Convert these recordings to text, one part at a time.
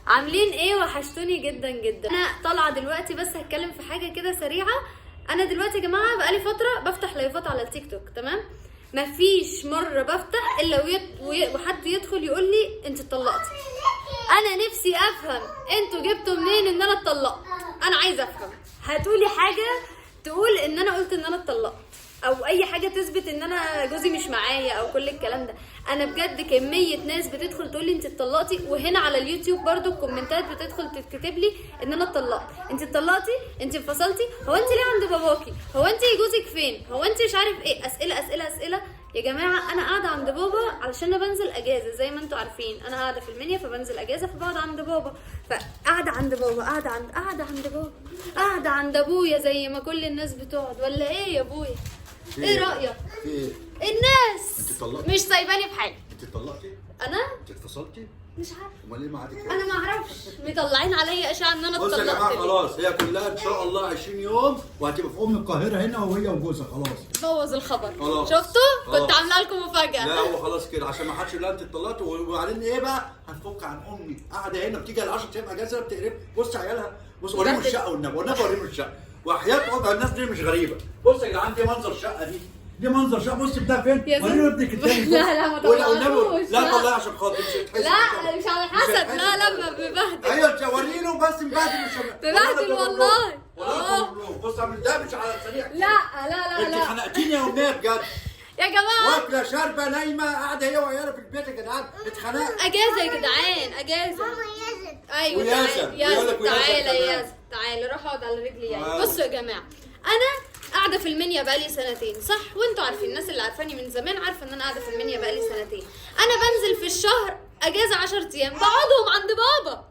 عاملين ايه؟ وحشتوني جدا جدا. انا طالعه دلوقتي بس هتكلم في حاجه كده سريعه. انا دلوقتي يا جماعه بقالي فتره بفتح لايفات على التيك توك، تمام؟ مفيش مره بفتح الا وحد يدخل يقول لي انت اتطلقتي. انا نفسي افهم انتوا جبتوا منين ان انا اتطلقت. انا عايزه افهم، هاتولي حاجه تقول ان انا قلت ان انا اتطلقت، او اي حاجه تثبت ان انا جوزي مش معايا او كل الكلام ده. انا بجد كميه ناس بتدخل تقول لي انت اتطلقتي، وهنا على اليوتيوب برضو الكومنتات بتدخل تكتب لي ان انا اتطلقت، انت اتطلقتي، انت انفصلتي، هو انت ليه عند باباكي، هو انت جوزك فين، هو انت مش عارف ايه. اسئله اسئله اسئله. يا جماعه انا قاعده عند بابا علشان انا بنزل اجازه، زي ما انتوا عارفين انا قاعده في المنيا فبنزل اجازه فبقعد عند بابا، فقاعده عند بابا، قاعده عند بابا، قاعده عند ابويا زي ما كل الناس بتقعد، ولا ايه يا ابويا؟ ايه رايك؟ ايه؟ الناس انت اتطلقتي؟ مش سايباني في حاجه. انت اتطلقتي؟ انا انت اتفصلتي؟ مش عارفه. امال ليه معادك كده؟ انا ما اعرفش، مطلعين عليا اشاعه ان انا بص اتطلقت. يا جماعه ليه؟ خلاص، هي كلها ان شاء الله 20 يوم وهتبقى في القاهره هنا وهي وجوزها خلاص. بوظ الخبر. خلاص. شفتوا؟ خلاص. كنت عامله لكم مفاجاه. لا هو خلاص كده عشان ما حدش يقول لها انت اتطلقت. وبعدين ايه بقى؟ هنفك عن امي قاعده هنا بتيجي على 10 ايام اجازه بتقرب. بص عيالها، بص وريهم الشقه والنبي وريهم الشقه وحياه وضع الناس دي مش غريبه. بص يا جدعان دي منظر الشقه دي منظر شقه. بص بتاع فين؟ ورينا ابنك التاني. لا ما طلعتوش. لا طلعي عشان خاطر مش لا مش على حسب. لا ما ببهدل. ايوه وريله بس مبهدل. مش ببهدل والله. بص اعمل ده مش على السريع. لا انت خنقتيني يا امنيه بجد. يا جماعه واكله شاربه نايمه قاعده هي وعيالها في البيت يا جدعان. اتخنقت. اجازه يا جدعان، اجازه. ماما ياسر. ايوه وياسر. ياسر ويقول لك تعالى وياسر يا كمان. ياسر تعالى روح اقعد على رجلي يعني. آه. بصوا يا جماعه، انا قاعده في المنيا بقالي سنتين صح، وانتوا عارفين، الناس اللي عارفاني من زمان عارفه ان انا قاعده في المنيا بقالي سنتين. انا بنزل في الشهر اجازه 10 ايام بقعدهم عند بابا.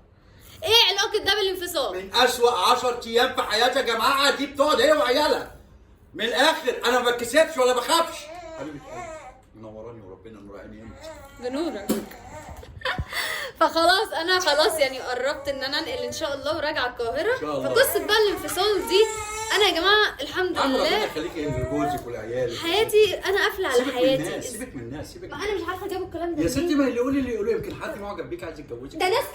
ايه علاقه ده بالانفصال؟ من اسوأ 10 ايام في حياتي يا جماعه دي بتقعد هي وعيالها. من الاخر انا ما بتكسفش ولا بخافش. حبيبي منوراني وربنا نور عيني. بنورك. فخلاص انا خلاص يعني قربت ان انا انقل ان شاء الله وراجعه القاهره. إن شاء الله. فقصه بقى الانفصال دي، انا يا جماعه الحمد ربنا لله يخليكي لجوزك ولعيالك. حياتي انا قافله على سيبك من الناس، حياتي. سيبك من الناس، سيبك. ما انا مش عارفه جابوا الكلام ده يا ستي منين. ما اللي يقولوا يمكن حد معجب بيك عايز يتجوزك. ده ناس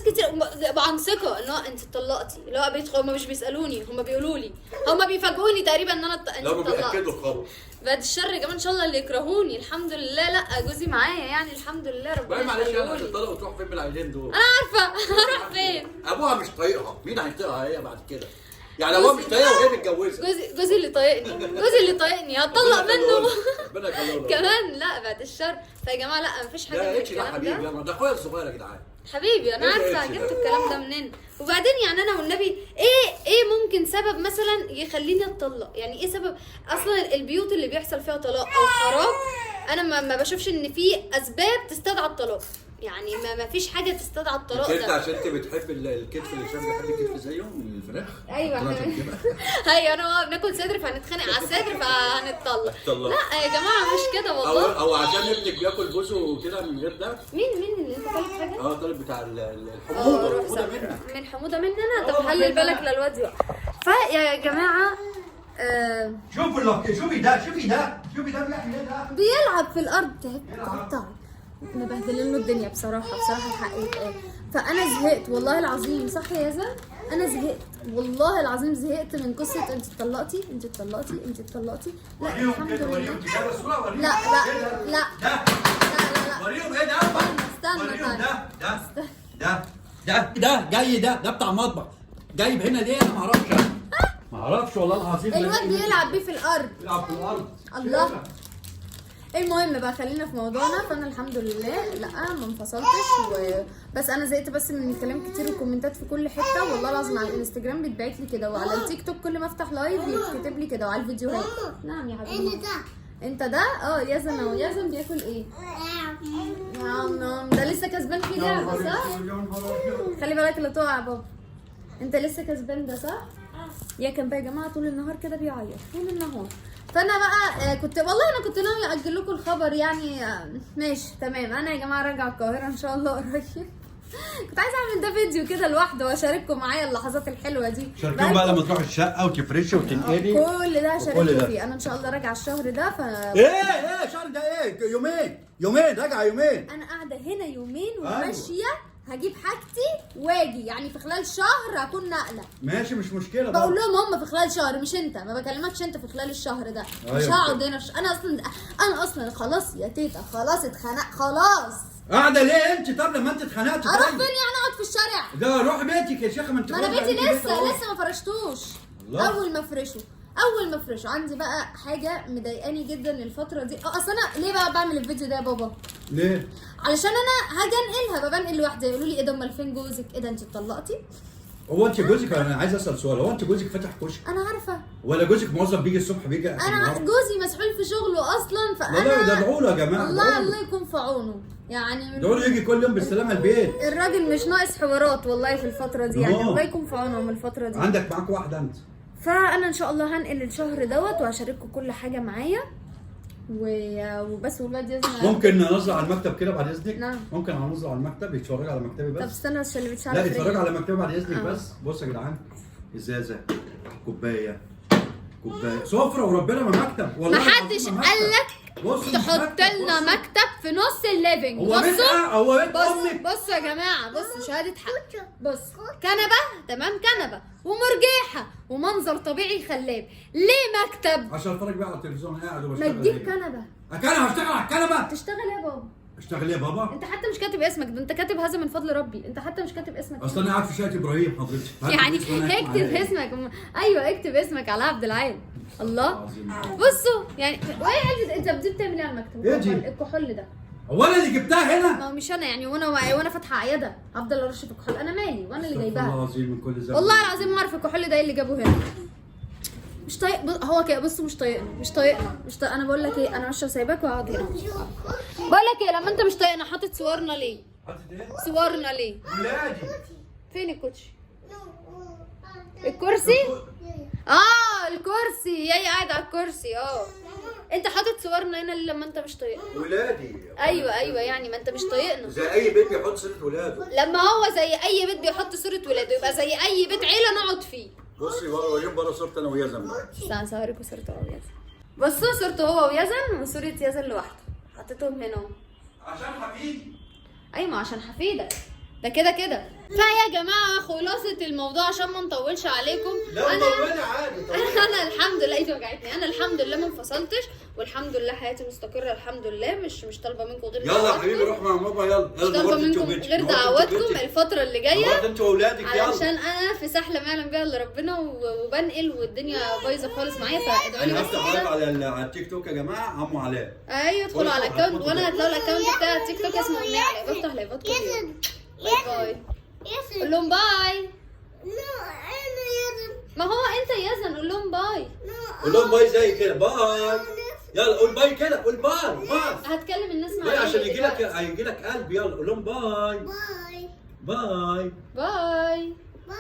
كتير عن ثقه ان هو انت اتطلقتي. اللي هو بيدخلوا هم مش بيسالوني، هم بيقولوا لي، هم بيفاجئوني تقريبا ان انا انت لا ما اتطلقت. بياكدوا الخبر. بعد الشر يا جماعه ان شاء الله اللي يكرهوني. الحمد لله لا جوزي معايا يعني، الحمد لله بقى ربنا معلش انا يخليهولي. هتطلق وتروح فين بالعيلين دول؟ انا عارفه هروح فين. ابوها مش طايقها، مين هيطيقها هي بعد كده؟ يعني ابوها مش طايقها وهي متجوزه. جوزي اللي طايقني، جوزي اللي طايقني هتطلق منه. ربنا يخليه. كمان لا بعد الشر. فيا جماعه لا مفيش حاجه لا من اتش ده الكلام حبيبي، ده. يلا ده اخويا الصغير يا جدعان. حبيبي انا إيه عارفه اتش ده؟ جبت الكلام ده منين. وبعدين يعني انا والنبي ايه ممكن سبب مثلا يخليني اتطلق؟ يعني ايه سبب اصلا البيوت اللي بيحصل فيها طلاق او خراب؟ انا ما بشوفش ان في اسباب تستدعي الطلاق. يعني ما فيش حاجه تستدعي الطلاق انت ده. عشان انت بتحب الكتف اللي شاب بيحب الكتف زيهم الفراخ. ايوه طلعت احنا كده. ايوه انا بناكل صدر فهنتخانق على الصدر فهنتطلق. هنتطلق. لا يا جماعه مش كده والله. او عشان ابنك بياكل بوزه وكده من غير ده. مين اللي انت طالب حاجه؟ طالب بتاع الحموضه. روح الحموضه سامع. منك. من حموده مننا. طب من خلي مننا. بالك للواد يقع. فيا جماعه شوفي ده بيعمل ايه ده؟ بيلعب في الارض. تعب مبهدلين له الدنيا بصراحه الحق يتقال. فانا زهقت والله العظيم، صح يا يزن؟ انا زهقت والله العظيم، زهقت من قصه انت اتطلقتي لا الحمد لله. لا وريهم ايه ده؟ استنى وريهم ده جاي ده بتاع مطبخ. جايب هنا ليه؟ انا ما اعرفش والله العظيم. الواد بيلعب بيه في الارض. بيلعب في الارض. الله. المهم بقى خلينا في موضوعنا. فانا الحمد لله لا ما انفصلتش بس انا زهقت بس من كلام كتير وكومنتات في كل حته. والله العظيم على الانستجرام بيتبعت لي كده، وعلى التيك توك كل ما افتح لايف يتكتب لي كده، وعلى الفيديوهات. نعم يا حبيبي. انت ده يزن اهو. يزن بياكل ايه؟ ده لسه كسبان في لعبه صح؟ خلي بالك لا تقع يا بابا. انت لسه كسبان ده صح؟ يا كان بقى يا جماعه طول النهار كده بيعيط طول النهار. فانا بقى كنت ناوي اجل لكم الخبر يعني. ماشي تمام. انا يا جماعه راجعه القاهره ان شاء الله قريب. كنت عايزه اعمل ده فيديو كده لوحده واشارككم معايا اللحظات الحلوه دي. شاركيهم بقى لما تروح الشقه وتفرشي وتنقلي. كل ده هشارككم فيه. انا ان شاء الله راجعه الشهر ده ايه شهر ده ايه؟ يومين راجعه يومين. انا قاعده هنا يومين أيوة. وماشيه هجيب حاجتي واجي، يعني في خلال شهر هكون نقله. ماشي مش مشكله بقول لهم هم في خلال شهر، مش انت، ما بكلمكش انت في خلال الشهر ده. مش أيوة. هقعد هنا انا اصلا خلاص يا تيتا، خلاص اتخنقت خلاص. قاعده ليه انت؟ طب لما انت اتخنقتي اروح طيب. فين يعني؟ اقعد في الشارع؟ ده روح بيتك يا شيخه، ما انت ما انا خلاص بيتي بقيتي بيت أهو. لسه ما فرشتوش. الله. اول ما افرشه عندي بقى حاجه مضايقاني جدا الفتره دي. اصل انا ليه بقى بعمل الفيديو ده يا بابا؟ ليه؟ علشان انا هاجي انقلها، بنقل لوحدي. يقولوا لي ايه ده؟ امال فين جوزك؟ ايه ده انت اتطلقتي؟ هو انت جوزك، انا عايز اسال سؤال، هو انت جوزك فاتح كشك؟ انا عارفه. ولا جوزك موظف بيجي الصبح بيجي آخر انا النهار؟ جوزي مسؤول في شغله اصلا، فانا والله ده ادعوا له يا جماعه، الله يكون في عونه يعني. ادعوا له يجي كل يوم بالسلامه البيت. الراجل مش ناقص حوارات والله في الفتره دي، يعني آه. الله يكون في عونهم الفتره دي. عندك معاك واحده انت. فانا ان شاء الله هنقل الشهر دوت وهشارككم كل حاجه معايا وبس. والواد يزن ممكن ننزل على المكتب كده بعد اذنك؟ نعم. ممكن انزل على المكتب يتفرج على مكتبي طب بس. استنى عشان اللي بيتشعل. لا يتفرج على مكتبي بعد اذنك آه. بس. بصوا يا جدعان، ازازه، كوبايه، سفره، وربنا ما مكتب والله. محدش العظيم ما قال مكتب. لك بصوا مش تحط مكتب، لنا بصوا. مكتب في نص الليفنج. هو بيت هو بيت امك. بصوا يا جماعه، بصوا شهاده حق. بص كنبه، تمام، كنبه ومرجيحه ومنظر طبيعي خلاب. ليه مكتب؟ عشان اتفرج بقى على التلفزيون قاعد ما وبشتغل. تجيب كنبه. انا هشتغل على الكنبه. تشتغل يا بابا. اشتغل يا بابا. انت حتى مش كاتب اسمك، ده انت كاتب هذا من فضل ربي. انت حتى مش كاتب اسمك. اصل انا قاعد في شقه ابراهيم حضرتك. يعني اكتب اسمك. ايوه اكتب اسمك على عبد العال. الله. بصوا يعني وايه انت دي بتعمل ايه على المكتب؟ ايه دي؟ الكحول ده. هو انا اللي جبتها هنا؟ ما هو مش انا يعني، وانا فاتحه عياده افضل ارش في الكحول؟ انا مالي، وانا اللي جايباها. والله العظيم من كل ذنب. والله العظيم ما اعرف الكحول ده ايه اللي جابه هنا. مش طايق. هو كده بصوا، مش طايقنا. انا بقول لك ايه، انا مش سايباك وهقعد هنا. بقول لك ايه، لما انت مش طايقنا حاطط صورنا ليه؟ حاطط ايه؟ صورنا ليه؟ ولادي. فين الكوتشي؟ الكرسي؟ الكرسي. ياي قاعد على الكرسي. انت حاطط صورنا هنا لما انت مش طايقنا. ولادي. ايوه يعني ما انت مش طايقنا. زي اي بيت بيحط صورة ولاده. لما هو زي اي بيت بيحط صورة ولاده، يبقى زي اي بيت عيلة نقعد فيه. بصي بره، وريهم بره صورتي انا ويزن بقى. استنى صوركوا صورته هو ويزن. بصوا صورته هو ويزن وصورة يزن لوحده، حطيتهم هنا اهو. عشان حفيدي. ايوه عشان حفيدك ده كده. فيا جماعه خلاصه الموضوع عشان ما نطولش عليكم. لا طولي عادي. انا الحمد لله ايدي وجعتني. انا الحمد لله ما انفصلتش، والحمد لله حياتي مستقره الحمد لله. مش طالبه منكم غير يلا يا حبيبي روح مع ماما يلا. مش طالبه منكم غير دعواتكم الفتره اللي جايه، انت واولادك يلا. علشان انا في سحله ما يعلم بها الا ربنا، وبنقل والدنيا بايظه خالص معايا. فادعوا لي انا بس هفتح كده. على التيك توك يا جماعه عمو علاء. ايوه ادخلوا على الاكونت، وانا هتلاقوا الاكونت بتاع التيك توك اسمه امنيه علاء. بفتح لايفات كل يوم. باي. قول لهم باي. ما هو انت يزن قول لهم باي. قول لهم باي زي كده باي. يلا قول باي كده، قول باي. هتكلم الناس باي معايا عشان يجي لك قلب. يلا قول لهم باي. باي. باي. Bye.